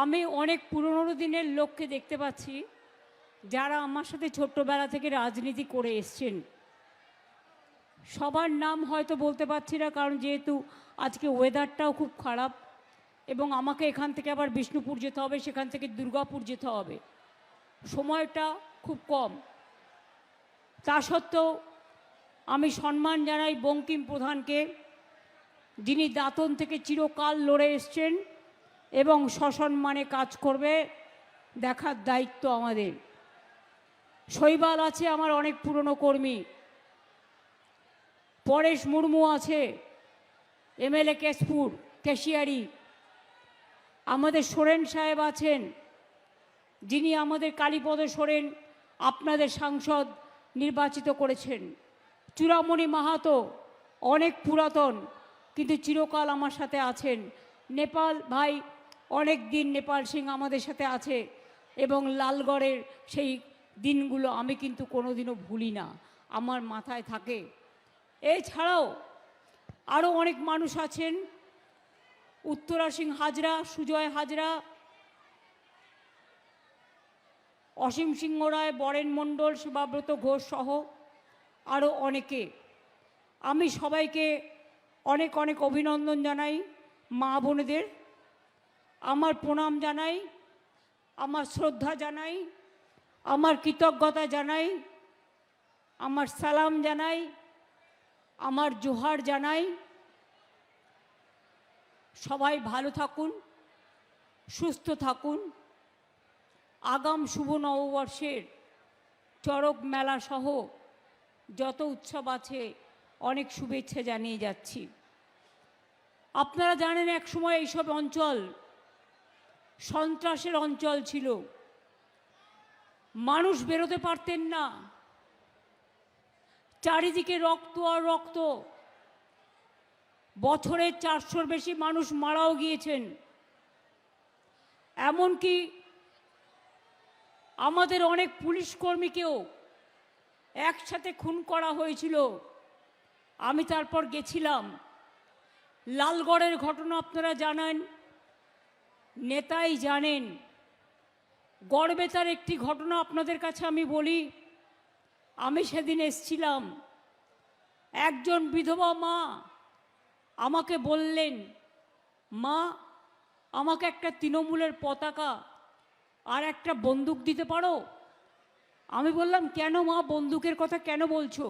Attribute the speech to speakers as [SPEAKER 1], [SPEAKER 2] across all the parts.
[SPEAKER 1] আমি অনেক পুরনো দিনের লোককে দেখতে পাচ্ছি যারা আমার সাথে ছোট্টবেলা থেকে রাজনীতি করে এসছেন। সবার নাম হয়তো বলতে পারছি না, কারণ যেহেতু আজকে ওয়েদারটাও খুব খারাপ এবং আমাকে এখান থেকে আবার বিষ্ণুপুর যেতে হবে, সেখান থেকে দুর্গাপুর যেতে হবে, সময়টা খুব কম। তা সত্ত্বেও আমি সম্মান জানাই বঙ্কিম প্রধানকে, যিনি দাঁতন থেকে চিরকাল লড়ে এসছেন এবং সসম্মানে কাজ করবে, দেখার দায়িত্ব আমাদের। শৈবাল আছে আমার অনেক পুরনো কর্মী, পরেশ মুর্মু আছে এমএলএ কেশপুর কেশিয়ারি, আমাদের সোরেন সাহেব আছেন, যিনি আমাদের কালীপদ সোরেন আপনাদের সাংসদ নির্বাচিত করেছেন। চূড়ামণি মাহাতো অনেক পুরাতন কিন্তু চিরকাল আমার সাথে আছেন। নেপাল ভাই অনেক দিন নেপাল সিং আমাদের সাথে আছে এবং লালগড়ের সেই দিনগুলো আমি কিন্তু কোনোদিনও ভুলি না, আমার মাথায় থাকে। এছাড়াও আরও অনেক মানুষ আছেন, উত্তরা সিং হাজরা, সুজয় হাজরা, অসীম সিংহ রায়, বরেন মণ্ডল, শুভাব্রত ঘোষ সহ আরও অনেকে। আমি সবাইকে অনেক অনেক অভিনন্দন জানাই, মা বোনেদের আমার প্রণাম জানাই, আমার শ্রদ্ধা জানাই, আমার কৃতজ্ঞতা জানাই, আমার সালাম জানাই, আমার জোহার জানাই। সবাই ভালো থাকুন, সুস্থ থাকুন। আগাম শুভ নববর্ষের চড়ক মেলা সহ যত উৎসব আছে অনেক শুভেচ্ছা জানিয়ে যাচ্ছি। আপনারা জানেন এক সময় এইসব অঞ্চল সন্ত্রাসের অঞ্চল ছিল, মানুষ বেরোতে পারতেন না, চারিদিকে রক্ত আর রক্ত। বছরে 400-র বেশি মানুষ মারাও গিয়েছেন। এমনকি আমাদের অনেক পুলিশ কর্মীকেও একসাথে খুন করা হয়েছিল। আমি তারপর গেছিলাম। লালগড়ের ঘটনা আপনারা জানেন, নেতাই জানেন। গড়বেতার একটি ঘটনা আপনাদের কাছে আমি বলি। আমি সেদিন এসছিলাম, একজন বিধবা মা আমাকে বললেন, মা আমাকে একটা তৃণমূলের পতাকা আর একটা বন্দুক দিতে পারো? আমি বললাম, কেন মা, বন্দুকের কথা কেন বলছো?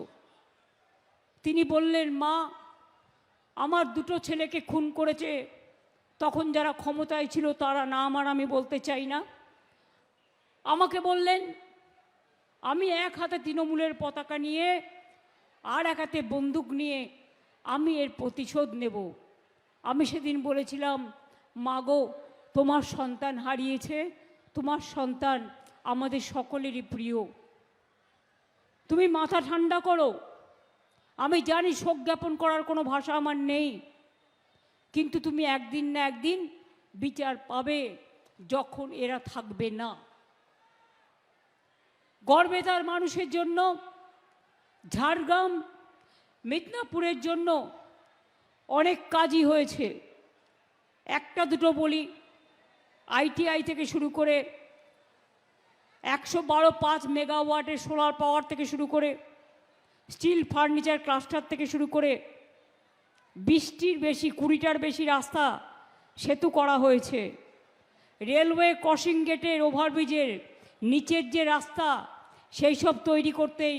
[SPEAKER 1] তিনি বললেন, মা আমার দুটো ছেলেকে খুন করেছে, তখন যারা ক্ষমতায় ছিল তারা নাম আর আমি বলতে চাই না। আমাকে বললেন, আমি এক হাতে তৃণমূলের পতাকা নিয়ে আর এক হাতে বন্দুক নিয়ে আমি এর প্রতিশোধ নেব। আমি সেদিন বলেছিলাম, মা গো, তোমার সন্তান হারিয়েছে, তোমার সন্তান আমাদের সকলেরই প্রিয়, তুমি মাথা ঠান্ডা করো। আমি জানি শোক জ্ঞাপন করার কোনো ভাষা আমার নেই, কিন্তু তুমি একদিন না একদিন বিচার পাবে যখন এরা থাকবে না। গড়বেতার মানুষের জন্য, ঝাড়গ্রাম মিদনাপুরের জন্য অনেক কাজই হয়েছে। একটা দুটো বলি, আইটিআই থেকে শুরু করে 112.5 মেগাওয়াটের সোলার পাওয়ার থেকে শুরু করে স্টিল ফার্নিচার ক্লাস্টার থেকে শুরু করে 20টির বেশি, 20টার বেশি রাস্তা সেতু করা হয়েছে। রেলওয়ে ক্রসিং গেটের ওভারব্রিজের নিচের যে রাস্তা, সেই সব তৈরি করতেই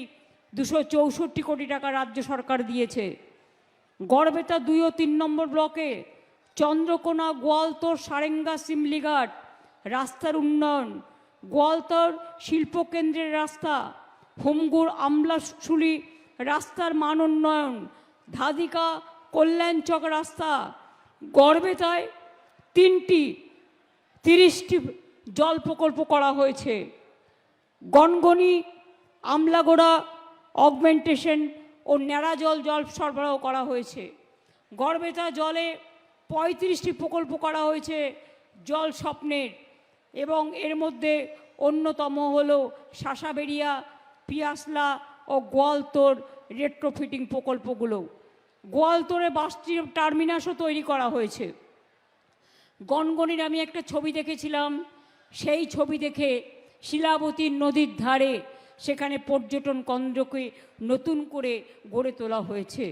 [SPEAKER 1] 264 কোটি টাকা রাজ্য সরকার দিয়েছে। গড়বেতা 2 ও 3 নম্বর ব্লকে চন্দ্রকোনা, গোয়ালতোর, সারেঙ্গা, সিমলিঘাট রাস্তার উন্নয়ন, গোয়ালতোর শিল্পকেন্দ্রের রাস্তা, হোমগুড় আমলাশুলি রাস্তার মান উন্নয়ন, ধাদিকা কল্যাণচক রাস্তা। গড়বেতায় 3টি 30টি জল প্রকল্প করা হয়েছে। গনগনি, আমলাগোড়া অগমেন্টেশন ও ন্যাড়া জল সরবরাহ করা হয়েছে। গড়বেতা জলে 35টি প্রকল্প করা হয়েছে জল স্বপ্নের, এবং এর মধ্যে অন্যতম হল শাসাবেরিয়া, পিয়াসলা ও গোয়ালতোর রেট্রোফিটিং প্রকল্পগুলো। গোয়ালতোরে বাস টার্মিনাসও তৈরি করা হয়েছে। গনগনির আমি একটা ছবি দেখেছিলাম, সেই ছবি দেখে শিলাবতী নদীর ধারে সেখানে পর্যটন কেন্দ্রকে নতুন করে গড়ে তোলা হয়েছে।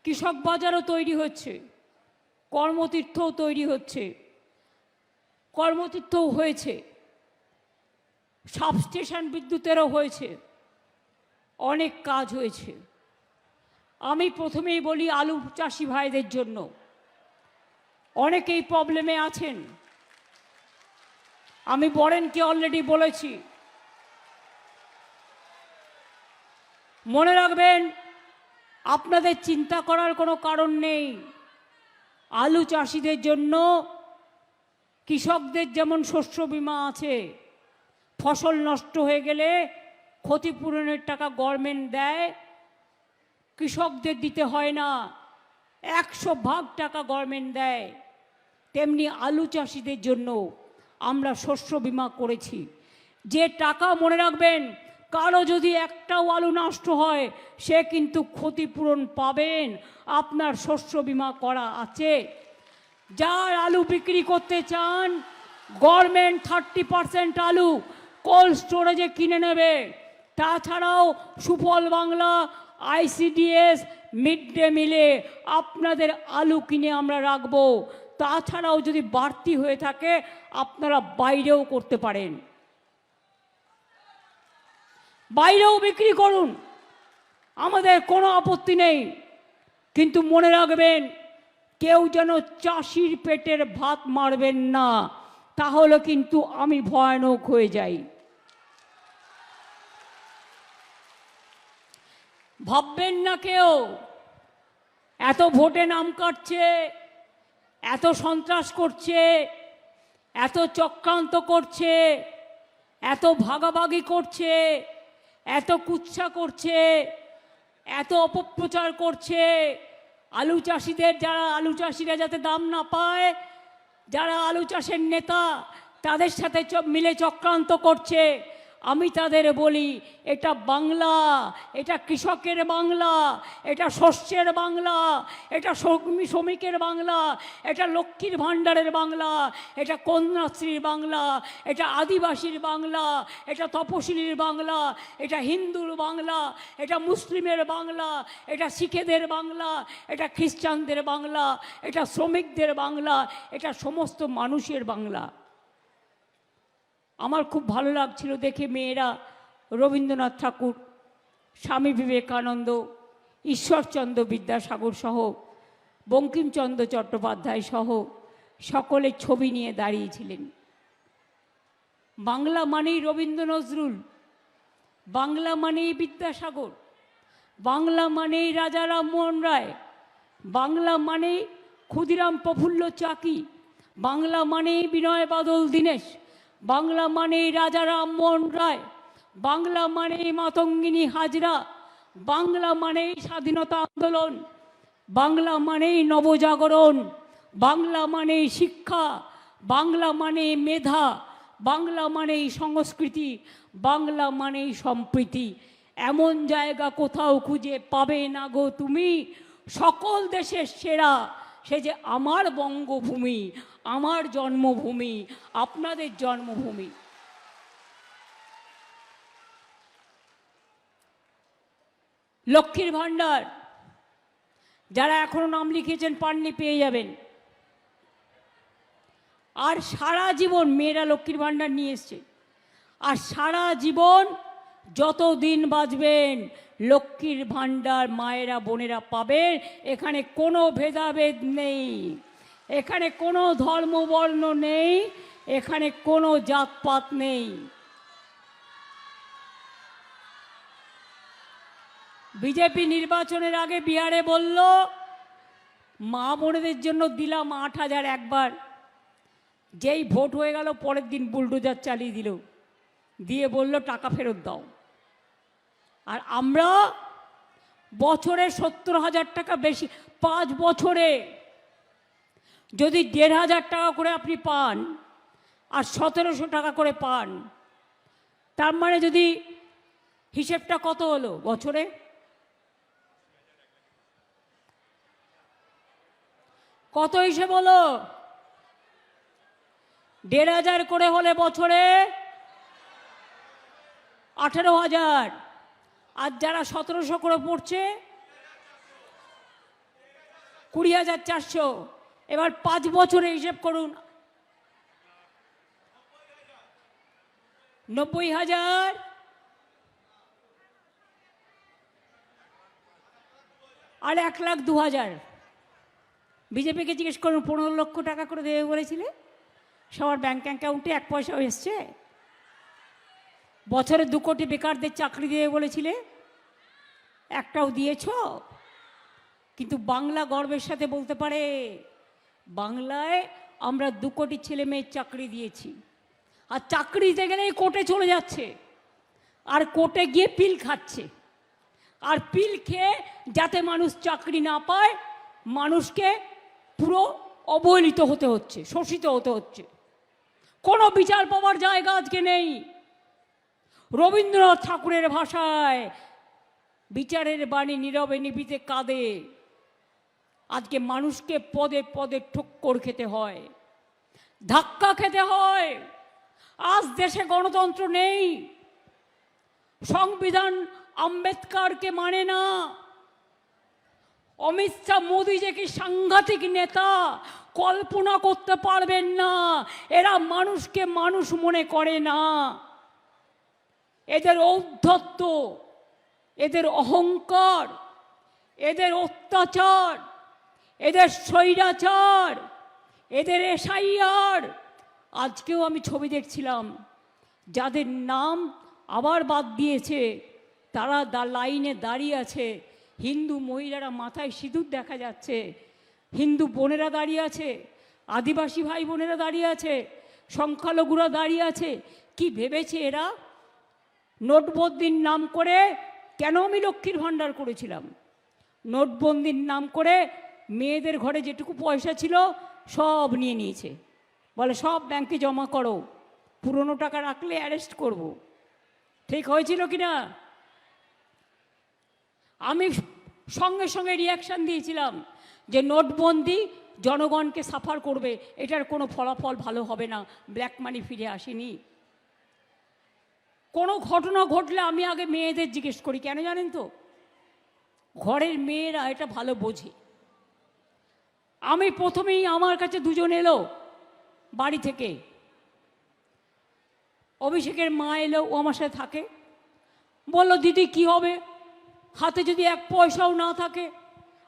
[SPEAKER 1] কৃষক বাজারও তৈরি হচ্ছে, কর্মতীর্থও তৈরি হচ্ছে, কর্মতীর্থও হয়েছে, সাবস্টেশন বিদ্যুতেরও হয়েছে, অনেক কাজ হয়েছে। আমি প্রথমেই বলি আলু চাষি ভাইদের জন্য, অনেকেই প্রবলেমে আছেন। আমি বরেনকে অলরেডি বলেছি, মনে রাখবেন আপনাদের চিন্তা করার কোনো কারণ নেই। আলু চাষিদের জন্য কৃষকদের যেমন শস্য বীমা আছে, ফসল নষ্ট হয়ে গেলে ক্ষতিপূরণের টাকা গভর্নমেন্ট দেয়, কৃষকদের দিতে হয় না, 100% টাকা গভর্নমেন্ট দেয়। তেমনি আলু চাষিদের জন্য আমরা শস্য বীমা করেছি। যে টাকা, মনে রাখবেন, কারো যদি একটাও আলু নষ্ট হয় সে কিন্তু ক্ষতিপূরণ পাবেন, আপনার শস্য বীমা করা আছে। যার আলু বিক্রি করতে চান, গভর্নমেন্ট 30% আলু কোল্ড স্টোরেজে কিনে নেবে। তাছাড়াও সুফল বাংলা, ICDS, মিড ডে মিলে আপনাদের আলু কিনে আমরা রাখবো। তাছাড়াও যদি বাড়তি হয়ে থাকে আপনারা বাইরেও করতে পারেন, বাইরেও বিক্রি করুন, আমাদের কোনো আপত্তি নেই। কিন্তু মনে রাখবেন, কেউ যেন চাষির পেটের ভাত মারবেন না, তাহলে কিন্তু আমি ভয়ানক হয়ে যাই। ভাববেন না কেউ এত ভোটে নাম কাটছে, এত সন্ত্রাস করছে, এত চক্রান্ত করছে, এত ভাগাভাগি করছে, এত কুৎসা করছে, এত অপপ্রচার করছে, আলু চাষিদের, যারা আলু চাষিরা যাতে দাম না পায়, যারা আলু চাষের নেতা তাদের সাথে মিলে চক্রান্ত করছে। আমি তাদের বলি, এটা বাংলা, এটা কৃষকের বাংলা, এটা শস্যের বাংলা, এটা শ্রমিকের বাংলা, এটা লক্ষ্মীর ভাণ্ডারের বাংলা, এটা কন্যাশ্রীর বাংলা, এটা আদিবাসীর বাংলা, এটা তপশিলীর বাংলা, এটা হিন্দুর বাংলা, এটা মুসলিমের বাংলা, এটা শিখেদের বাংলা, এটা খ্রিস্টানদের বাংলা, এটা শ্রমিকদের বাংলা, এটা সমস্ত মানুষের বাংলা। আমার খুব ভালো লাগছিল দেখে, মেয়েরা রবীন্দ্রনাথ ঠাকুর, স্বামী বিবেকানন্দ, ঈশ্বরচন্দ্র বিদ্যাসাগর সহ বঙ্কিমচন্দ্র চট্টোপাধ্যায় সহ সকলের ছবি নিয়ে দাঁড়িয়েছিলেন। বাংলা মানেই রবীন্দ্র নজরুল, বাংলা মানেই বিদ্যাসাগর, বাংলা মানেই রাজা রামমোহন রায়, বাংলা মানেই ক্ষুদিরাম প্রফুল্ল চাকি, বাংলা মানেই বিনয় বাদল দীনেশ, বাংলা মানেই রাজা রামমোহন রায়, বাংলা মানেই মাতঙ্গিনী হাজরা, বাংলা মানেই স্বাধীনতা আন্দোলন, বাংলা মানেই নবজাগরণ, বাংলা মানেই শিক্ষা, বাংলা মানেই মেধা, বাংলা মানেই সংস্কৃতি, বাংলা মানেই সম্প্রীতি। এমন জায়গা কোথাও খুঁজে পাবে না গো তুমি, সকল দেশের সেরা সে যে আমার বঙ্গভূমি, আমার জন্মভূমি, আপনাদের জন্মভূমি। লক্ষ্মীর ভাণ্ডার যারা এখনো নাম লিখেছেন পাননি, পেয়ে যাবেন। আর সারা জীবন মেয়েরা লক্ষ্মীর ভাণ্ডার নিয়ে এসছে, আর সারা জীবন যতদিন বাঁচবেন লক্ষ্মীর ভাণ্ডার মায়েরা বোনেরা পাবেন। এখানে কোনো ভেদাভেদ নেই, এখানে কোনো ধর্মবর্ণ নেই, এখানে কোনো জাতপাত নেই। বিজেপি নির্বাচনের আগে বিহারে বলল মা বোনেদের জন্য দিলাম 8,000 একবার, যেই ভোট হয়ে গেল পরের দিন বুলডোজার চালিয়ে দিল, দিয়ে বলল টাকা ফেরত দাও। আর আমরা বছরে 70,000 টাকা বেশি, 5 বছরে যদি 1,500 টাকা করে আপনি পান আর 1700 টাকা করে পান, তার মানে যদি হিসেবটা কত হলো বছরে? কত হিসেব হলো? 1,500 করে হলে বছরে 18,000। আর যারা 1700 করে পড়ছে 20,400। এবার 5 বছরে হিসেব করুন, 90,000 আর 1,02,000। বিজেপিকে জিজ্ঞেস করুন 15 লক্ষ টাকা করে দেবে বলেছিলে, সবার ব্যাংক অ্যাকাউন্টে 1 পয়সাও এসছে? বছরে 2 কোটি বেকারদের চাকরি দেবে বলেছিলে, একটাও দিয়েছ? কিন্তু বাংলা গর্বের সাথে বলতে পারে বাংলায় আমরা 2 কোটি ছেলে মেয়ের চাকরি দিয়েছি। আর চাকরি দিতে গেলেই কোর্টে চলে যাচ্ছে, আর কোর্টে গিয়ে পিল খাচ্ছে। আর পিল খেয়ে যাতে মানুষ চাকরি না পায়, মানুষকে পুরো অবহেলিত হতে হচ্ছে, শোষিত হতে হচ্ছে। কোনো বিচার পাওয়ার জায়গা আজকে নেই। রবীন্দ্রনাথ ঠাকুরের ভাষায় বিচারের বাণী নীরবে নিবিতে কাঁদে। আজকে মানুষকে পদে পদে ঠক্কর খেতে হয়, ধাক্কা খেতে হয়। আজ দেশে গণতন্ত্র নেই। সংবিধান আম্বেদকরকে মানে না। অমিত শাহ, মোদী যে কি সাংঘাতিক নেতা কল্পনা করতে পারবেন না। এরা মানুষকে মানুষ মনে করে না। এদের ঔদ্ধত্য, এদের অহংকার, এদের অত্যাচার, এদের স্বৈরাচার, এদের এসআইআর। আজকেও আমি ছবি দেখছিলাম, যাদের নাম আবার বাদ দিয়েছে তারা লাইনে দাঁড়িয়ে আছে। হিন্দু মহিলারা মাথায় সিঁদুর দেখা যাচ্ছে, হিন্দু বোনেরা দাঁড়িয়ে আছে, আদিবাসী ভাই বোনেরা দাঁড়িয়ে আছে, সংখ্যালঘুরা দাঁড়িয়ে আছে। কি ভেবেছে এরা? নোটবন্দির নাম করে, কেন আমি লক্ষ্মীর ভাণ্ডার করেছিলাম, নোটবন্দির নাম করে মেয়েদের ঘরে যেটুকু পয়সা ছিল সব নিয়ে নিয়েছে। বলে সব ব্যাংকে জমা করো, পুরনো টাকা রাখলে অ্যারেস্ট করব। ঠিক হয়েছিল কি না? আমি সঙ্গে সঙ্গে রিয়াকশান দিয়েছিলাম যে নোটবন্দি জনগণকে সাফার করবে, এটার কোনো ফলাফল ভালো হবে না, ব্ল্যাক মানি ফিরে আসেনি। কোনো ঘটনা ঘটলে আমি আগে মেয়েদের জিজ্ঞেস করি, কেন জানেন তো? ঘরের মেয়েরা এটা ভালো বোঝে। আমি প্রথমেই, আমার কাছে 2 জন এলো বাড়ি থেকে। অভিষেকের মা এলো, ও আমার সাথে থাকে। বলল, দিদি কি হবে, হাতে যদি 1 পয়সাও না থাকে,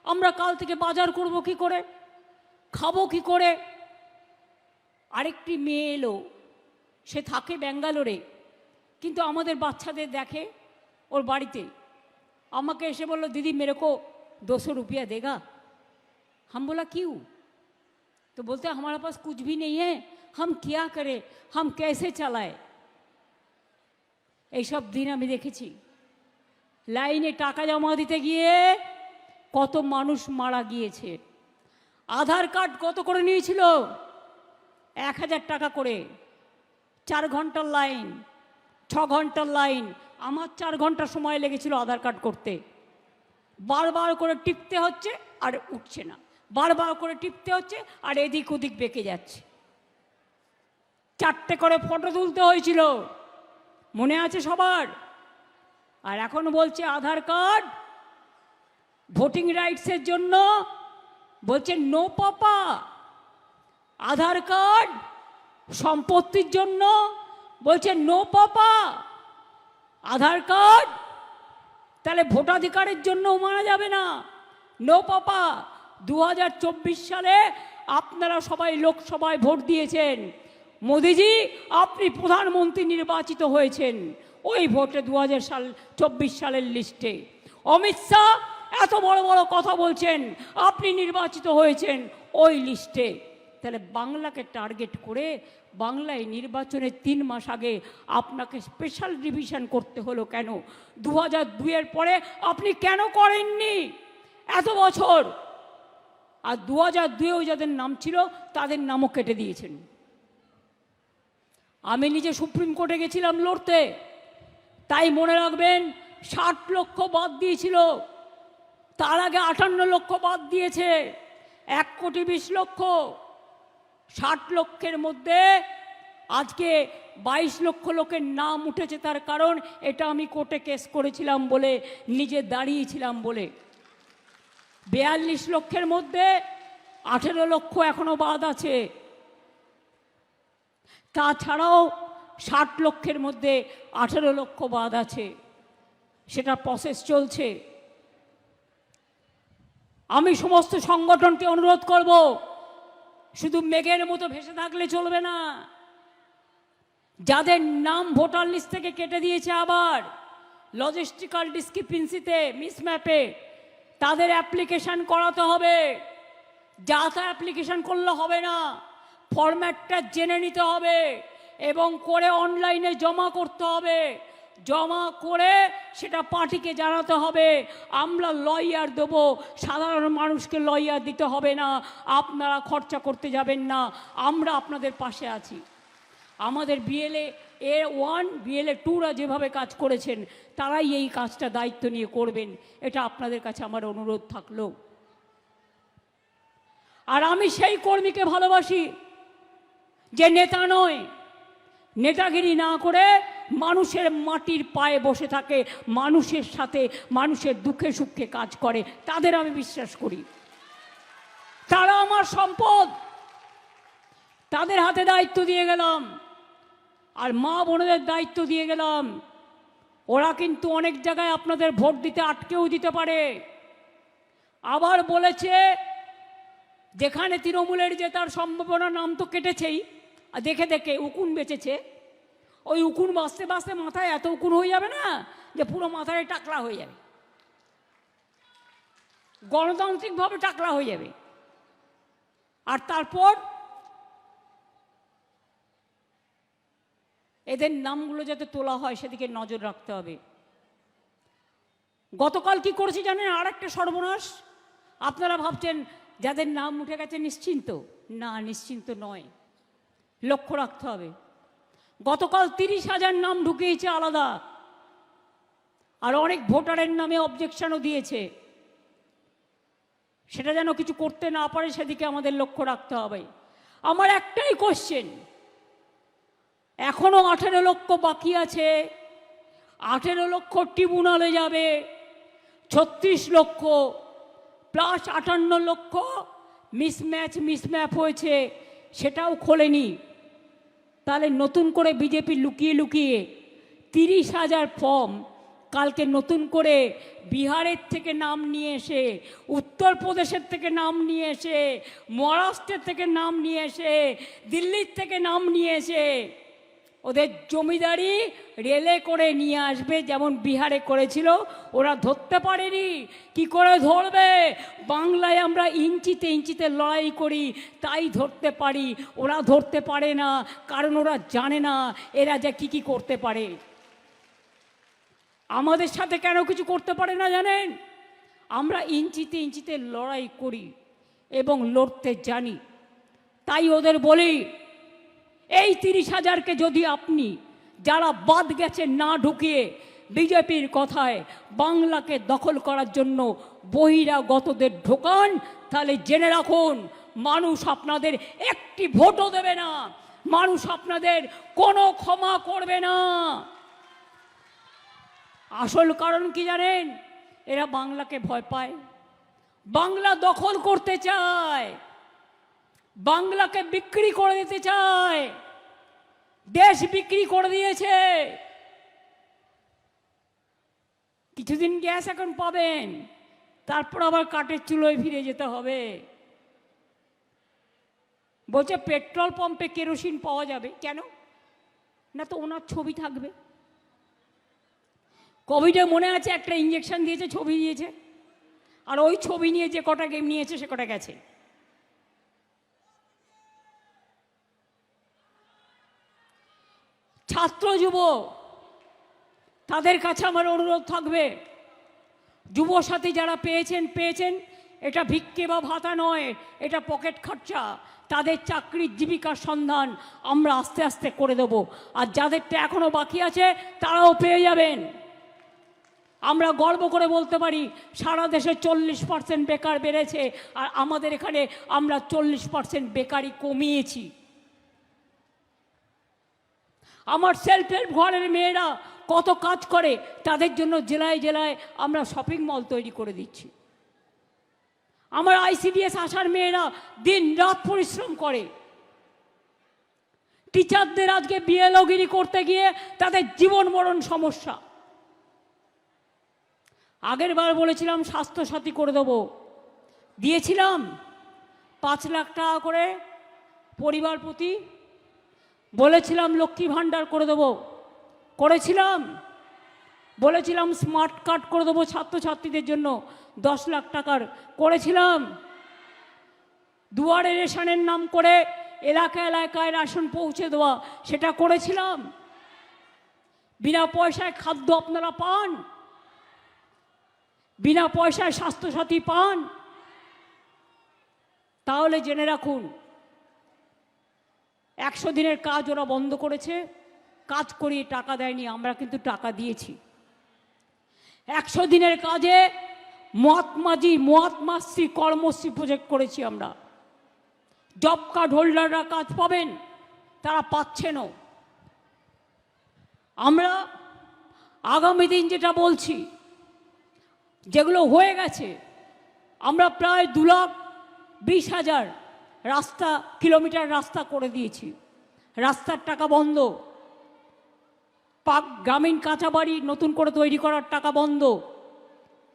[SPEAKER 1] আমরা কাল থেকে বাজার করব কি করে, খাবো কি করে? আরেকটি মেয়ে এলো, সে থাকে ব্যাঙ্গালোরে, কিন্তু আমাদের বাচ্চাদের দেখে ওর বাড়িতে। আমাকে এসে বলল, दीदी मेरे को 200 रुपया देगा? हम बोला क्यों? तो बोलते हमारे पास कुछ भी नहीं है, हम क्या करें, हम कैसे चलाए। এইসব দিন আমি দেখেছি। লাইনে টাকা জমা দিতে গিয়ে কত মানুষ মারা গিয়েছে। আধার কার্ড কত করে নিয়েছিল? 1,000 টাকা করে। 4 ঘন্টার লাইন, 6 ঘন্টার লাইন। আমার 4 ঘন্টা সময় লেগেছিল আধার কার্ড করতে। বারবার করে টিপতে হচ্ছে আর উঠছে না, বারবার করে টিপতে হচ্ছে আর এদিক ওদিক বেঁকে যাচ্ছে। 4টে করে ফটো তুলতে হয়েছিল, মনে আছে সবার? আর এখন বলছে আধার কার্ড ভোটিং রাইটসের জন্য, বলছে নো পাপা। আধার কার্ড সম্পত্তির জন্য, বলছে নো পাপা। আধার কার্ড তাহলে ভোটাধিকারের জন্যও মানা যাবে না, নো পাপা। 2024 সালে আপনারা সবাই লোকসভায় ভোট দিয়েছেন। মোদিজি, আপনি প্রধানমন্ত্রী নির্বাচিত হয়েছেন ওই ভোটে 2024 সালের লিস্টে। অমিত শাহ এত বড় বড় কথা বলছেন, আপনি নির্বাচিত হয়েছেন ওই লিস্টে। তাহলে বাংলাকে টার্গেট করে বাংলায় নির্বাচনের 3 মাস আগে আপনাকে স্পেশাল ডিভিশন করতে হলো কেন? 2002-এর পরে আপনি কেন করেননি এত বছর? আর 2002-এও যাদের নাম ছিল তাদের নামও কেটে দিয়েছেন। আমি নিজে সুপ্রিম কোর্টে গেছিলাম লড়তে, তাই মনে রাখবেন 60 লক্ষ বাদ দিয়েছিল, তার আগে 58 লক্ষ বাদ দিয়েছে, 1,20,00,000। 60 লক্ষের মধ্যে আজকে 22 লক্ষ লোকের নাম উঠেছে, তার কারণ এটা আমি কোর্টে কেস করেছিলাম বলে, নিজে দাঁড়িয়েছিলাম বলে। 42 লক্ষের মধ্যে 18 লক্ষ এখনো বাদ আছে। তাছাড়াও 60 লক্ষের মধ্যে 18 লক্ষ বাদ আছে, সেটা প্রসেস চলছে। আমি সমস্ত সংগঠনকে অনুরোধ করব, শুধু মেঘের মতো ভেসে থাকলে চলবে না। যাদের নাম ভোটার লিস্ট থেকে কেটে দিয়েছে আবার লজিস্টিক্যাল ডিসক্রিপেন্সিতে, মিসম্যাপে, তাদের অ্যাপ্লিকেশন করাতে হবে। যা তা অ্যাপ্লিকেশন করলে হবে না, ফরম্যাটটা জেনে নিতে হবে এবং করে অনলাইনে জমা করতে হবে। জমা করে সেটা পার্টিকে জানাতে হবে। আমরা লয়ার দেবো, সাধারণ মানুষকে লয়ার দিতে হবে না, আপনারা খরচা করতে যাবেন না, আমরা আপনাদের পাশে আছি। আমাদের বিএলএ 1, বিএলএ 2রা যেভাবে কাজ করেছেন, তারাই এই কাজটা দায়িত্ব নিয়ে করবেন, এটা আপনাদের কাছে আমার অনুরোধ থাকলো। আর আমি সেই কর্মীকে ভালোবাসি যে নেতা নয়, নেতাগিরি না করে মানুষের মাটির পায়ে বসে থাকে, মানুষের সাথে মানুষের দুঃখে সুখে কাজ করে, তাদের আমি বিশ্বাস করি। তারা আমার সম্পদ, তাদের হাতে দায়িত্ব দিয়ে গেলাম। আর মা বোনদের দায়িত্ব দিয়ে গেলাম। ওরা কিন্তু অনেক জায়গায় আপনাদের ভোট দিতে আটকেও দিতে পারে। আবার বলেছে যেখানে তৃণমূলের জেতার সম্ভাবনা, নাম তো কেটেছেই, আর দেখে দেখে উকুন বেঁচেছে। ওই উকুন বাঁচতে বাঁচতে মাথায় এত উকুন হয়ে যাবে না যে পুরো মাথায় টাকলা হয়ে যাবে, গণতান্ত্রিকভাবে টাকলা হয়ে যাবে। আর তারপর এদের নামগুলো যাতে তোলা হয় সেদিকে নজর রাখতে হবে। গতকাল কি করেছি জানেন? আর একটা সর্বনাশ। আপনারা ভাবছেন যাদের নাম উঠে গেছে নিশ্চিন্ত, না, নিশ্চিন্ত নয়, লক্ষ্য রাখতে হবে। গতকাল 30,000 নাম ঢুকিয়েছে আলাদা, আর অনেক ভোটারের নামে অবজেকশনও দিয়েছে। সেটা যেন কিছু করতে না পারে সেদিকে আমাদের লক্ষ্য রাখতে হবে। আমার একটাই কোশ্চেন, এখনো 18 লক্ষ বাকি আছে। 18 লক্ষ ট্রিব্যুনালে যাবে, 36 লক্ষ প্লাস 58 লক্ষ মিসম্যাপ হয়েছে, সেটাও খোলেনি। তাহলে নতুন করে বিজেপি লুকিয়ে লুকিয়ে 30,000 ফর্ম কালকে নতুন করে বিহারের থেকে নাম নিয়ে এসে, উত্তরপ্রদেশের থেকে নাম নিয়ে এসে, মহারাষ্ট্রের থেকে নাম নিয়ে এসে, দিল্লির থেকে নাম নিয়ে এসে ওদের জমিদারি রেলে করে নিয়ে আসবে, যেমন বিহারে করেছিল। ওরা ধরতে পারেনি, কি করে ধরবে? বাংলায় আমরা ইঞ্চিতে ইঞ্চিতে লড়াই করি, তাই ধরতে পারি। ওরা ধরতে পারে না, কারণ ওরা জানে না এরা যে কি কি করতে পারে। আমাদের সাথে কেন কিছু করতে পারে না জানেন? আমরা ইঞ্চিতে ইঞ্চিতে লড়াই করি এবং লড়তে জানি। তাই ওদের বলি, এই 30,000কে যদি আপনি, যারা বাদ গেছে না ঢুকিয়ে বিজেপির কথায় বাংলাকে দখল করার জন্য বহিরাগতদের ঢোকান, তাহলে জেনে রাখুন মানুষ আপনাদের একটি ভোটও দেবে না, মানুষ আপনাদের কোনো ক্ষমা করবে না। আসল কারণ কি জানেন? এরা বাংলাকে ভয় পায়, বাংলা দখল করতে চায়, বাংলাকে বিক্রি করে দিতে চায়। দেশ বিক্রি করে দিয়েছে। কিছুদিন গ্যাস এখন পাবেন, তারপর আবার কাঠের চুলোয় ফিরে যেতে হবে। বলছে পেট্রোল পাম্পে কেরোসিন পাওয়া যাবে, কেন না? তো ওনার ছবি থাকবে। কোভিডে মনে আছে একটা ইঞ্জেকশন দিয়েছে, ছবি দিয়েছে, আর ওই ছবি নিয়ে যে কটা গেম নিয়েছে সে কটা গেছে। ছাত্র যুব তাদের কাছে আমার অনুরোধ থাকবে, যুবসাথী যারা পেয়েছেন, এটা ভিক্ষে বা ভাতা নয়, এটা পকেট খরচা। তাদের চাকরির জীবিকার সন্ধান আমরা আস্তে আস্তে করে দেব। আর যাদেরটা এখনো বাকি আছে তারাও পেয়ে যাবেন। আমরা গর্ব করে বলতে পারি সারা দেশে 40% বেকার বেড়েছে, আর আমাদের এখানে আমরা 40% বেকারি কমিয়েছি। আমার সেলফ হেল্প ঘরের মেয়েরা কত কাজ করে, তাদের জন্য জেলায় জেলায় আমরা শপিং মল তৈরি করে দিচ্ছি। আমার আইসিডিএস আশার মেয়েরা দিন রাত পরিশ্রম করে। টিচারদের আজকে বিএলওগিরি করতে গিয়ে তাদের জীবন মরণ সমস্যা। আগের বার বলেছিলাম স্বাস্থ্যসাথী করে দেবো, দিয়েছিলাম 5 লাখ টাকা করে পরিবার প্রতি। বলেছিলাম লক্ষ্মী ভাণ্ডার করে দেবো, করেছিলাম। বলেছিলাম স্মার্ট কার্ড করে দেবো ছাত্রছাত্রীদের জন্য 10 লাখ টাকার, করেছিলাম। দুয়ারে রেশনের নাম করে এলাকা এলাকায় রেশন পৌঁছে দেওয়া, সেটা করেছিলাম। বিনা পয়সায় খাদ্য আপনারা পান, বিনা পয়সায় স্বাস্থ্যসাথী পান। তাহলে জেনে রাখুন, 100 দিনের কাজ ওরা বন্ধ করেছে, কাজ করিয়ে টাকা দেয়নি, আমরা কিন্তু টাকা দিয়েছি। 100 দিনের কাজে মহাত্মাশ্রী কর্মশ্রী প্রজেক্ট করেছি আমরা। জব কার্ড হোল্ডাররা কাজ পাবেন, তারা পাচ্ছেনও। আমরা আগামী দিন যেটা বলছি, যেগুলো হয়ে গেছে, আমরা প্রায় 2,20,000 কিলোমিটার রাস্তা করে দিয়েছি। রাস্তার টাকা বন্ধ, গ্রামীণ কাঁচা বাড়ি নতুন করে তৈরি করার টাকা বন্ধ,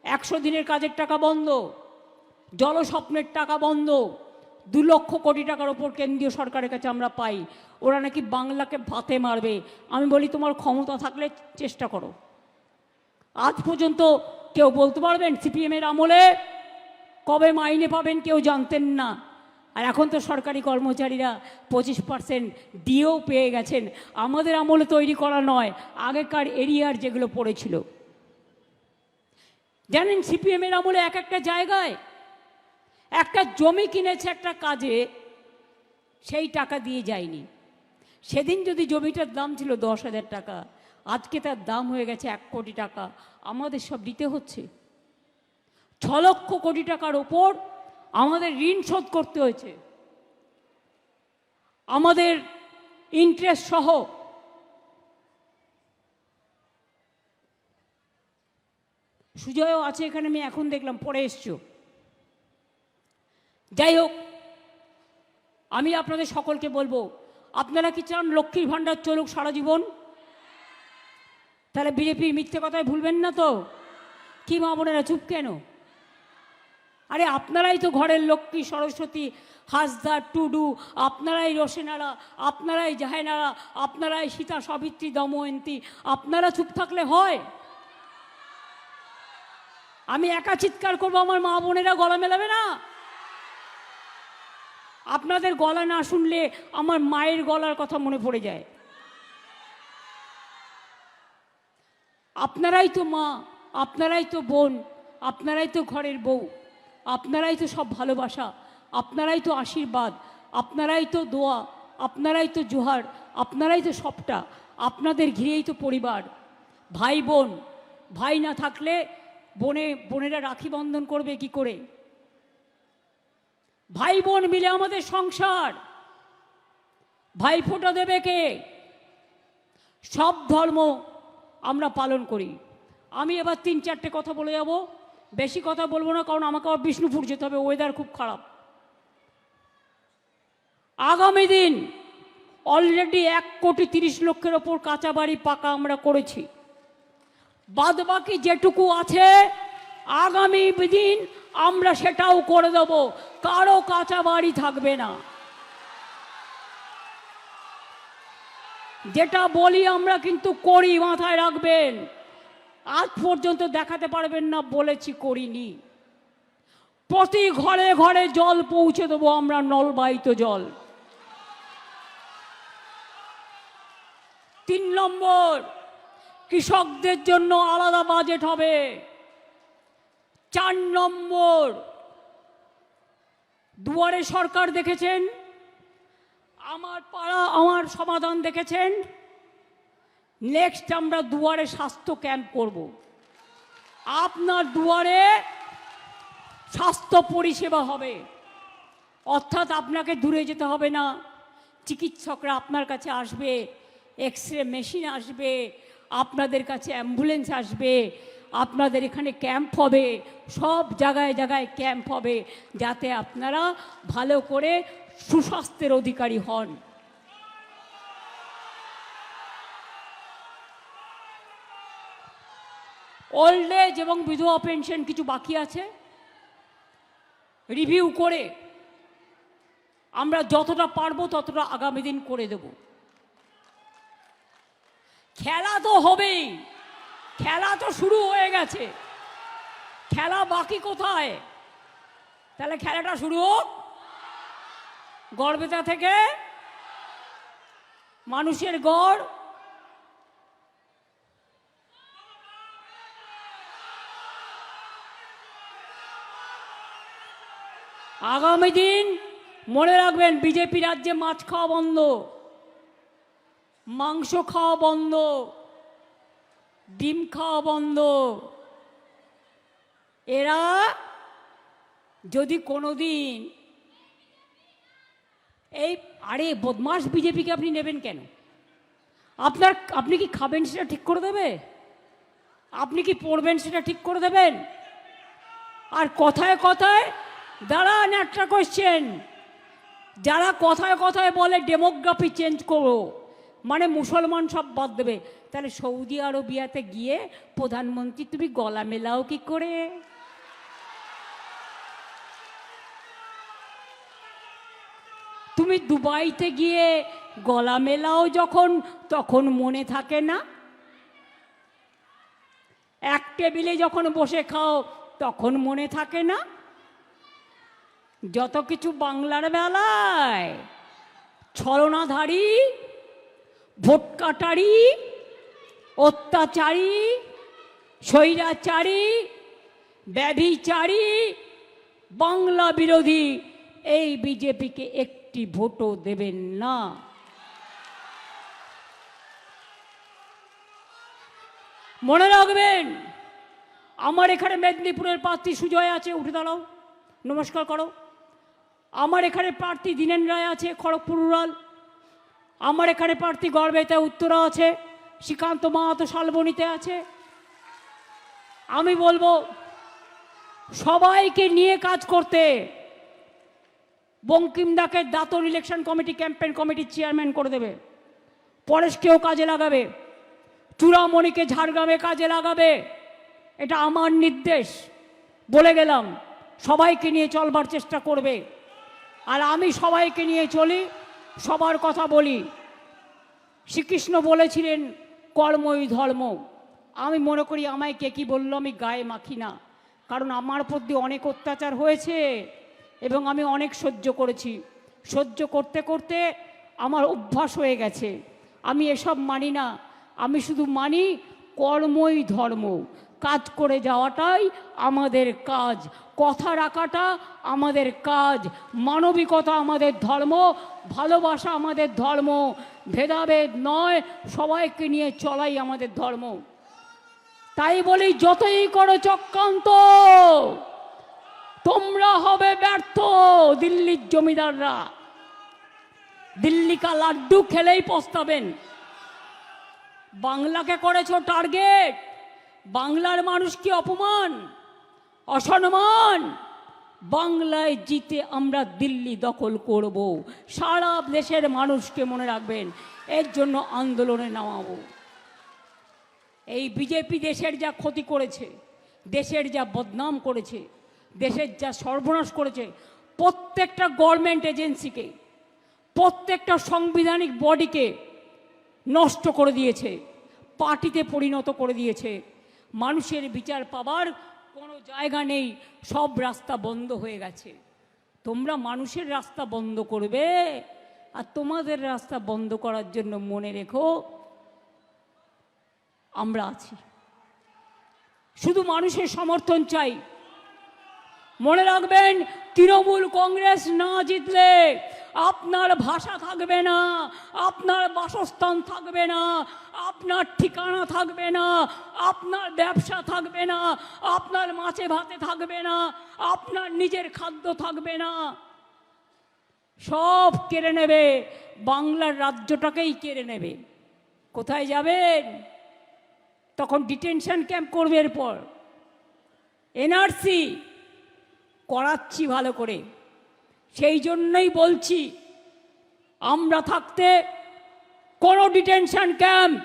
[SPEAKER 1] 100 দিনের কাজের টাকা বন্ধ, জলস্বপ্নের টাকা বন্ধ। 2 লক্ষ কোটি টাকার ওপর কেন্দ্রীয় সরকারের কাছে আমরা পাই। ওরা নাকি বাংলাকে ভাতে মারবে। আমি বলি, তোমার ক্ষমতা থাকলে চেষ্টা করো। আজ পর্যন্ত কেউ বলতে পারবেন সিপিএমের আমলে কবে মাইনে পাবেন কেউ জানতেন না, আর এখন তো সরকারি কর্মচারীরা 25% দিয়েও পেয়ে গেছেন। আমাদের আমলে তৈরি করা নয়, আগেকার এরিয়ার যেগুলো পড়েছিল। জানেন, সিপিএমের আমলে একটা জায়গায় একটা জমি কিনেছে একটা কাজে, সেই টাকা দিয়ে যায়নি। সেদিন যদি জমিটার দাম ছিল 10,000 টাকা, আজকে তার দাম হয়ে গেছে 1 কোটি টাকা। আমাদের সব দিতে হচ্ছে। 6 লক্ষ কোটি টাকার ওপর আমাদের ঋণ শোধ করতে হয়েছে, আমাদের ইন্টারেস্ট সহ। সুজয়ও আছে এখানে, আমি এখন দেখলাম, পরে এসছো। যাই হোক, আমি আপনাদের সকলকে বলবো, আপনারা কি চান লক্ষ্মীর ভাণ্ডার চলুক সারা জীবন? তাহলে বিজেপির মিথ্যে কথায় ভুলবেন না তো। কি মা বোনেরা চুপ কেন? আরে আপনারাই তো ঘরের লক্ষ্মী, সরস্বতী, হাসদা, টুডু, আপনারাই রোশেনারা, আপনারাই জাহেনারা, আপনারাই সীতা, সাবিত্রী, দময়ন্তী। আপনারা চুপ থাকলে হয়? আমি একা চিৎকার করবো, আমার মা বোনেরা গলা মেলাবে না? আপনাদের গলা না শুনলে আমার মায়ের গলার কথা মনে পড়ে যায়। আপনারাই তো মা, আপনারাই তো বোন, আপনারাই তো ঘরের বউ, আপনারাই তো সব ভালোবাসা, আপনারাই তো আশীর্বাদ, আপনারাই তো দোয়া, আপনারাই তো জোহার, আপনারাই তো সবটা। আপনাদের ঘিরেই তো পরিবার। ভাই বোন, ভাই না থাকলে বোনেরা রাখি বন্ধন করবে কি করে? ভাই বোন মিলে আমাদের সংসার। ভাইফোঁটা দেবে কে? সব ধর্ম আমরা পালন করি। আমি এবার 3-4টে কথা বলে যাব, বেশি কথা বলবো না, কারণ আমাকে আবার বিষ্ণুপুর যেতে হবে, ওয়েদার খুব খারাপ। আগামী দিন অলরেডি 1,30,00,000-এর ওপর কাঁচা বাড়ি পাকা আমরা করেছি। বাদ বাকি যেটুকু আছে আগামী দিন আমরা সেটাও করে দেব। কারো কাঁচা বাড়ি থাকবে না। যেটা বলি আমরা কিন্তু করি, মাথায় রাখবেন। আজ পর্যন্ত দেখাতে পারবেন না বলেছি করিনি। প্রতি ঘরে ঘরে জল পৌঁছে দেবো আমরা, নলবাহিত জল। 3 নম্বর, কৃষকদের জন্য আলাদা বাজেট হবে। 4 নম্বর, দুয়ারে সরকার দেখেছেন, আমার পাড়া আমার সমাধান দেখেছেন। নেক্সট আমরা দুয়ারে স্বাস্থ্য ক্যাম্প করব। আপনার দুয়ারে স্বাস্থ্য পরিষেবা হবে, অর্থাৎ আপনাকে দূরে যেতে হবে না। চিকিৎসকরা আপনার কাছে আসবে, এক্স-রে মেশিন আসবে, আপনাদের কাছে অ্যাম্বুলেন্স আসবে, আপনাদের এখানে ক্যাম্প হবে, সব জায়গায় জায়গায় ক্যাম্প হবে, যাতে আপনারা ভালো করে সুস্বাস্থ্যের অধিকারী হন। ওল্ড এজ এবং বিধবা পেনশন কিছু বাকি আছে, রিভিউ করে আমরা যতটা পারবো ততটা আগামী দিন করে দেব। খেলা তো হবেই, খেলা তো শুরু হয়ে গেছে, খেলা বাকি কোথায়? তাহলে খেলাটা শুরু হোক। গড়বেতা থেকে মানুষের গড় আগামী দিন মনে রাখবেন, বিজেপি রাজ্যে মাছ খাওয়া বন্ধ, মাংস খাওয়া বন্ধ, ডিম খাওয়া বন্ধ। এরা যদি কোনোদিন এই আরে বদমাস বিজেপিকে আপনি নেবেন কেন? আপনি কি খাবেন সেটা ঠিক করে দেবে? আপনি কি পড়বেন সেটা ঠিক করে দেবেন? আর কথায় কথায় দাঁড়ান, একটা কোয়েশ্চেন, যারা কথায় কথায় বলে ডেমোগ্রাফি চেঞ্জ করো, মানে মুসলমান সব বাদ দেবে, তাহলে সৌদি আরবিয়াতে গিয়ে প্রধানমন্ত্রী তুমি গলা মেলাও কি করে? তুমি দুবাইতে গিয়ে গলা মেলাও যখন, তখন মনে থাকে না? এক টেবিলে যখন বসে খাও তখন মনে থাকে না? যত কিছু বাংলার বেলায় ছলনাধারী, ভোটকাটারি, অত্যাচারী, স্বৈরাচারী, ব্যভিচারী, বাংলা বিরোধী এই বিজেপিকে একটি ভোটও দেবেন না। মনে রাখবেন, আমার এখানে মেদিনীপুরের প্রার্থী সুজয় আছে, উঠে দাঁড়াও, নমস্কার করো। আমার এখানে প্রার্থী দীনেন রায় আছে, খড়গপুর রুরাল। আমার এখানে প্রার্থী গড়বেতা উত্তরা আছে, শ্রীকান্ত মাহাতো শালবনীতে আছে। আমি বলবো সবাইকে নিয়ে কাজ করতে। বঙ্কিমদাকে দাতর ইলেকশন কমিটি, ক্যাম্পেইন কমিটির চেয়ারম্যান করে দেবে, পরেশকেও কাজে লাগাবে, চূড়ামণিকে ঝাড়গ্রামে কাজে লাগাবে। এটা আমার নির্দেশ, বলে গেলাম। সবাইকে নিয়ে চলবার চেষ্টা করবে, আর আমি সবাইকে নিয়ে চলি, সবার কথা বলি। শ্রীকৃষ্ণ বলেছিলেন কর্মই ধর্ম। আমি মনে করি আমায় কে কি বললো আমি গায়ে মাখি না, কারণ আমার প্রতি অনেক অত্যাচার হয়েছে এবং আমি অনেক সহ্য করেছি। সহ্য করতে করতে আমার অভ্যাস হয়ে গেছে। আমি এসব মানি না, আমি শুধু মানি কর্মই ধর্ম। কাজ করে যাওয়াটাই আমাদের কাজ, কথা রাখাটা আমাদের কাজ, মানবিকতা আমাদের ধর্ম, ভালোবাসা আমাদের ধর্ম, ভেদাভেদ নয়, সবাইকে নিয়ে চলাই আমাদের ধর্ম। তাই বলি, যতই করো চক্রান্ত তোমরা হবে ব্যর্থ। দিল্লির জমিদাররা দিল্লি কা লাড্ডু খেলেই পস্তাবেন। বাংলাকে করেছো টার্গেট, বাংলার মানুষকে অপমান, অসম্মান। বাংলায় জিতে আমরা দিল্লি দখল করব। সারা দেশের মানুষকে মনে রাখবেন, এর জন্য আন্দোলনে নামাবো। এই বিজেপি দেশের যা ক্ষতি করেছে, দেশের যা বদনাম করেছে, দেশের যা সর্বনাশ করেছে, প্রত্যেকটা গভর্নমেন্ট এজেন্সিকে, প্রত্যেকটা সাংবিধানিক বডিকে নষ্ট করে দিয়েছে, পার্টিতে পরিণত করে দিয়েছে। মানুষের বিচার পাবার কোনো জায়গা নেই, সব রাস্তা বন্ধ হয়ে গেছে। তোমরা মানুষের রাস্তা বন্ধ করবে, আর তোমাদের রাস্তা বন্ধ করার জন্য মনে রেখো আমরা আছি। শুধু মানুষের সমর্থন চাই। মনে রাখবেন, তৃণমূল কংগ্রেস না জিতলে আপনার ভাষা থাকবে না, আপনার বাসস্থান থাকবে না, আপনার ঠিকানা থাকবে না, আপনার ব্যবসা থাকবে না, আপনার মাছে ভাতে থাকবে না, আপনার নিজের খাদ্য থাকবে না, সব কেড়ে নেবে, বাংলার রাজ্যটাকেই কেড়ে নেবে। কোথায় যাবেন? তখন ডিটেনশন ক্যাম্প করবে। এরপর এনআরসি করাচ্ছি ভালো করে। সেই জন্যই বলছি, আমরা থাকতে কোনো ডিটেনশন ক্যাম্প,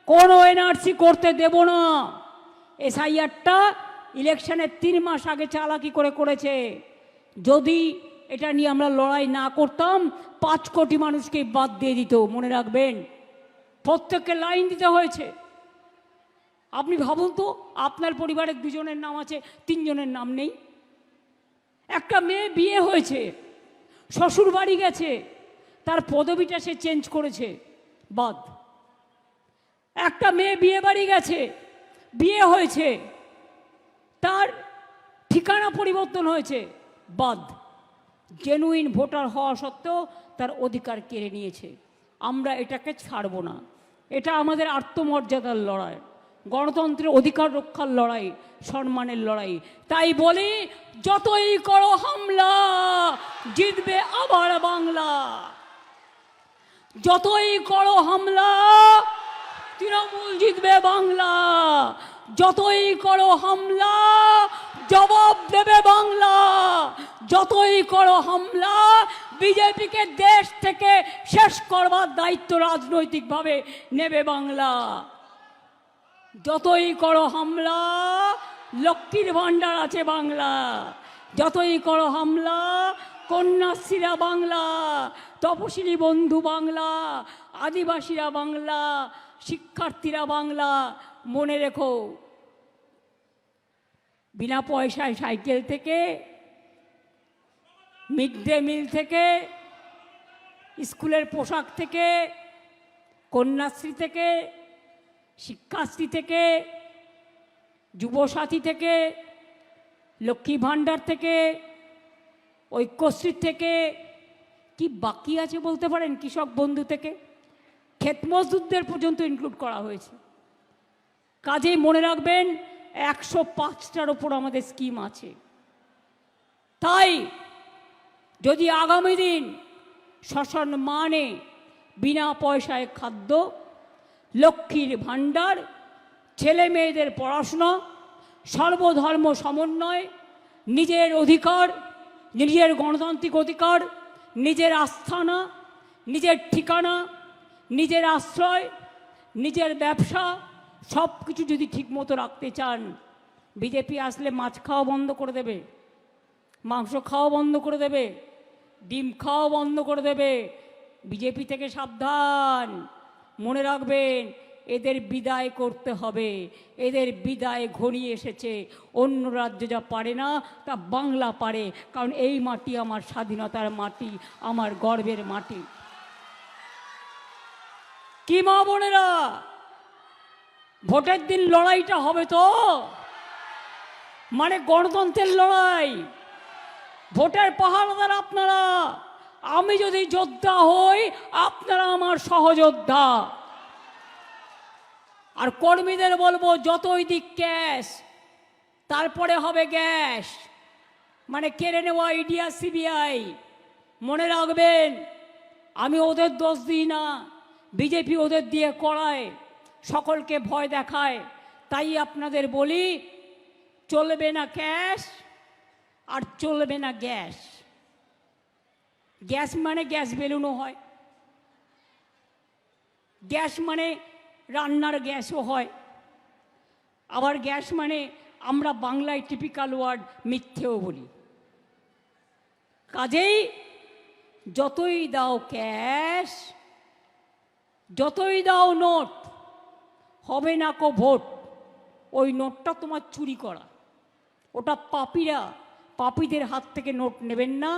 [SPEAKER 1] কোনো এনআরসি করতে দেব না। এসআইআরটা ইলেকশনের 3 মাস আগে চালাকি করেছে। যদি এটা নিয়ে আমরা লড়াই না করতাম, 5 কোটি মানুষকে বাদ দিয়ে দিত। মনে রাখবেন, প্রত্যেককে লাইন দিতে হয়েছে। আপনি ভাবুন তো, আপনার পরিবারের 2 জনের নাম আছে, 3 জনের নাম নেই। একটা মেয়ে বিয়ে হয়েছে, শ্বশুর বাড়ি গেছে, তার পদবিটা সে চেঞ্জ করেছে, বাদ। একটা মেয়ে বিয়ে বাড়ি গেছে, বিয়ে হয়েছে, তার ঠিকানা পরিবর্তন হয়েছে, বাদ। জেনুইন ভোটার হওয়া সত্ত্বেও তার অধিকার কেড়ে নিয়েছে। আমরা এটাকে ছাড়ব না। এটা আমাদের আত্মমর্যাদার লড়াই, গণতন্ত্রের অধিকার রক্ষার লড়াই, সম্মানের লড়াই। তাই বলি, যতই করো হামলা, জিতবে আবার বাংলা। যতই করো হামলা, তৃণমূল জিতবে বাংলা। যতই করো হামলা, জবাব দেবে বাংলা। যতই করো হামলা, বিজেপিকে দেশ থেকে শেষ করবার দায়িত্ব রাজনৈতিকভাবে নেবে বাংলা। যতই করো হামলা, লক্ষ্মীর ভাণ্ডার আছে বাংলা। যতই করো হামলা, কন্যাশ্রীরা বাংলা, তপশিলি বন্ধু বাংলা, আদিবাসীরা বাংলা, শিক্ষার্থীরা বাংলা। মনে রেখো, বিনা পয়সায় সাইকেল থেকে, মিড ডে মিল থেকে, স্কুলের পোশাক থেকে, কন্যাশ্রী থেকে, শিক্ষাশ্রী থেকে, যুবসাথী থেকে, লক্ষ্মী ভাণ্ডার থেকে, ঐক্যশ্রী থেকে, কি বাকি আছে বলতে পারেন, কৃষক বন্ধু থেকে, ক্ষেত মজদুরদের পর্যন্ত ইনক্লুড করা হয়েছে। কাজেই মনে রাখবেন, 105টার ওপর আমাদের স্কিম আছে। তাই যদি আগামী দিন সসম্মানে বিনা পয়সায় খাদ্য, লক্ষ্মীর ভাণ্ডার, ছেলে মেয়েদের পড়াশোনা, সর্বধর্ম সমন্বয়, নিজের অধিকার, নিজের গণতান্ত্রিক অধিকার, নিজের আস্থানা, নিজের ঠিকানা, নিজের আশ্রয়, নিজের ব্যবসা, সব কিছু যদি ঠিকমতো রাখতে চান, বিজেপি আসলে মাছ খাওয়া বন্ধ করে দেবে, মাংস খাওয়া বন্ধ করে দেবে, ডিম খাওয়া বন্ধ করে দেবে। বিজেপি থেকে সাবধান। মনে রাখবেন, এদের বিদায় করতে হবে। এদের বিদায় ঘনিয়ে এসেছে। অন্য রাজ্য যা পারে না, তা বাংলা পারে। কারণ এই মাটি আমার স্বাধীনতার মাটি, আমার গর্বের মাটি। কি মা বোনেরা, ভোটের দিন লড়াইটা হবে তো, মানে গণতন্ত্রের লড়াই। ভোটের পাহারাদার আপনারা। আমি যদি যোদ্ধা হই, আপনারা আমার সহযোদ্ধা। আর কর্মীদের বলবো, যতই দিক ক্যাশ, তারপরে হবে গ্যাস, মানে কেড়ে নেওয়া ইডি আর সিবিআই। মনে রাখবেন, আমি ওদের দোষ দিই না, বিজেপি ওদের দিয়ে করায়, সকলকে ভয় দেখায়। তাই আপনাদের বলি, চলবে না ক্যাশ আর চলবে না গ্যাস। গ্যাস মানে গ্যাস বেলুনও হয়, গ্যাস মানে রান্নার গ্যাসও হয়, আবার গ্যাস মানে আমরা বাংলায় টিপিক্যাল ওয়ার্ড মিথ্যেও বলি। কাজেই যতই দাও ক্যাশ, যতই দাও নোট, হবে না কো ভোট। ওই নোটটা তোমার চুরি করা, ওটা পাপীরা, পাপীদের হাত থেকে নোট নেবেন না,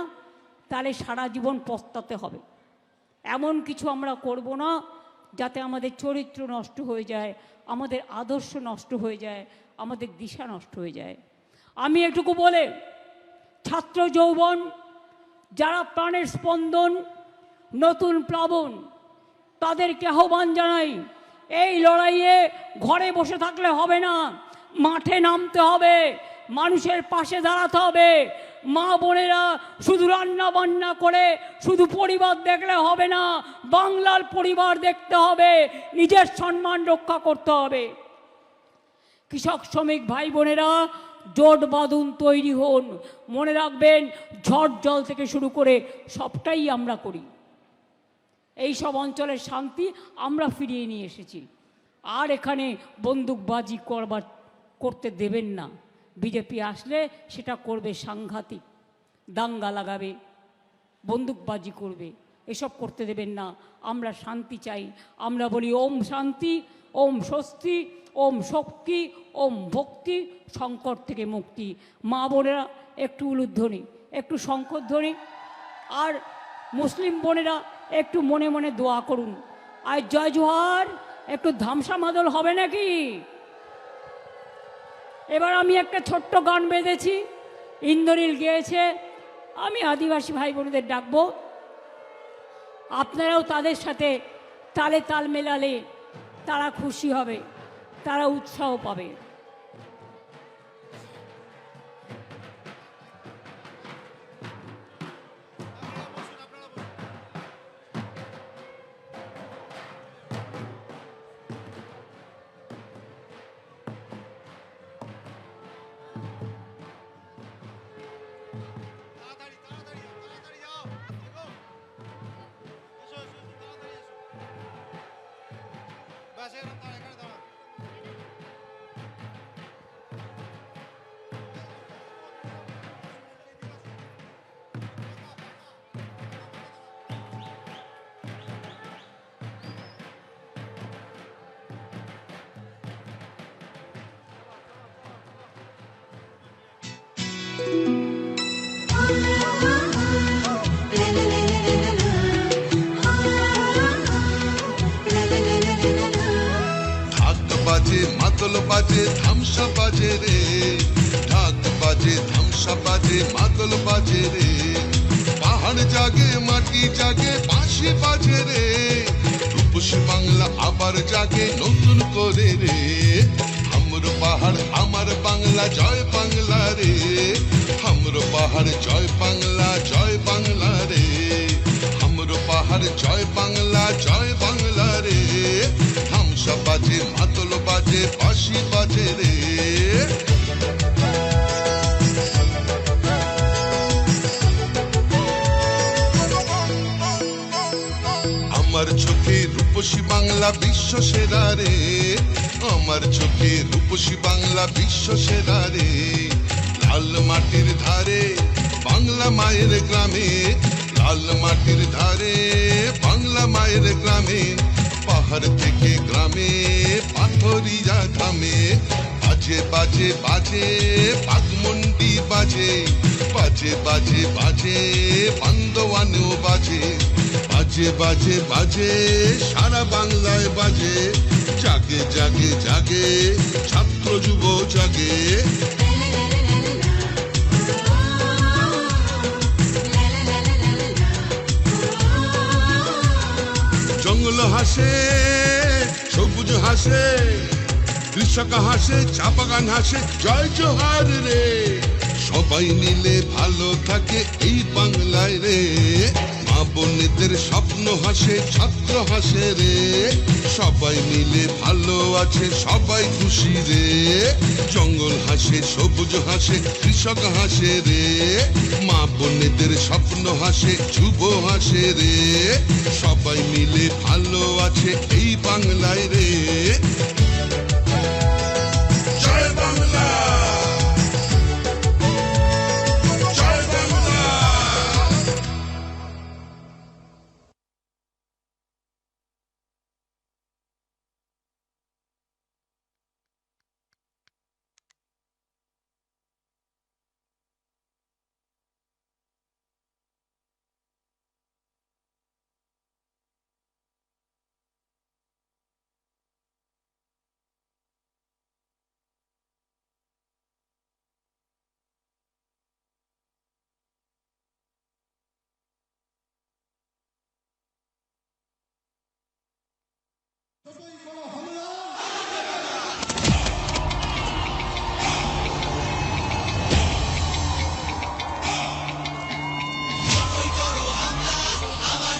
[SPEAKER 1] তাহলে সারা জীবন পস্তাতে হবে। এমন কিছু আমরা করব না যাতে আমাদের চরিত্র নষ্ট হয়ে যায়, আমাদের আদর্শ নষ্ট হয়ে যায়, আমাদের দিশা নষ্ট হয়ে যায়। আমি এটুকু বলে, ছাত্র যৌবন, যারা প্রাণের স্পন্দন, নতুন প্লাবন, তাদেরকে আহ্বান জানাই, এই লড়াইয়ে ঘরে বসে থাকলে হবে না, মাঠে নামতে হবে, মানুষের পাশে দাঁড়াতে হবে, মা বোনেরা শুধু রান্না বান্না করে শুধু পরিবার দেখলে হবে না, বাংলার পরিবার দেখতে হবে, নিজের সম্মান রক্ষা করতে হবে। কৃষক শ্রমিক ভাই বোনেরা জোট বাঁধুন, তৈরি হন। মনে রাখবেন, ঝড় জল থেকে শুরু করে সবটাই আমরা করি। এই সব অঞ্চলের শান্তি আমরা ফিরিয়ে নিয়ে এসেছি। আর এখানে বন্দুকবাজি করতে দেবেন না। বিজেপি আসলে সেটা করবে সাংঘাতিক, দাঙ্গা লাগাবে, বন্দুকবাজি করবে, এসব করতে দেবেন না। আমরা শান্তি চাই। আমরা বলি ওম শান্তি, ওম স্বস্তি, ওম শক্তি, ওম ভক্তি, সংকট থেকে মুক্তি। মা বোনেরা একটু উলুধ্বনি, একটু শঙ্খধ্বনি, আর মুসলিম বোনেরা একটু মনে মনে দোয়া করুন। আর জয় জোহার, একটু ধামসা মাদল হবে নাকি? এবার আমি একটা ছোট্ট গান বেঁধেছি, ইন্দ্রনীল গেয়েছে, আমি আদিবাসী ভাই বোনেদের ডাকবো, আপনারাও তাদের সাথে তালে তাল মেলালে তারা খুশি হবে, তারা উৎসাহ পাবে।
[SPEAKER 2] মাদল বাজে, ধামসা বাজে রে, ঢাক বাজে, ধামসা বাজে, মাদল বাজে রে। পাহাড় জাগে, মাটি জাগে, বাঁশি বাজে রে। রূপসী বাংলা আবার জাগে নতুন করে রে। হামরো পাহাড় আমার বাংলা, জয় বাংলা রে। হামরো পাহাড় জয় বাংলা, জয় বাংলা রে। হামরো পাহাড় জয় বাংলা, জয় বাংলা রে। ধামসা বাজে, মাদল বাজে, বাঁশি বাজে রে। আমার চোখে রূপসী বাংলা বিশ্ব সেরা রে। আমার চোখে রূপসী বাংলা বিশ্ব সেরা রে। লাল মাটির ধারে বাংলা মায়ের গ্রামে, লাল মাটির ধারে বাংলা মায়ের গ্রামে। পাহাড় থেকে গ্রামে পাথরিয়া থামে। বাজে বাজে বাজে বাগমন্ডি বাজে, বাজে বাজে বাজে বান্দোয়ানেও বাজে। বাজে বাজে বাজে সারা বাংলায় বাজে। জাগে জাগে জাগে ছাত্র যুব জাগে। জঙ্গল হাসে, সবুজ হাসে, কৃষক হাসে, চা বাগান হাসে, জয় জোহার রে। সবাই মিলে ভালো থাকে এই বাংলায় রে। মা বোনেদের স্বপ্ন হাসে, ছাত্র হাসে রে। সবাই মিলে ভালো আছে, সবাই খুশি রে। জঙ্গল হাসে, সবুজ হাসে, কৃষক হাসে রে। মা বোনেদের স্বপ্ন হাসে, যুব হাসে রে। সবাই মিলে ভালো আছে এই বাংলায় রে।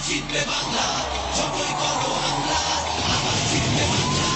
[SPEAKER 3] জিতবে বাংলা, যতই করো হামলা, আবার জিতবে বাংলা।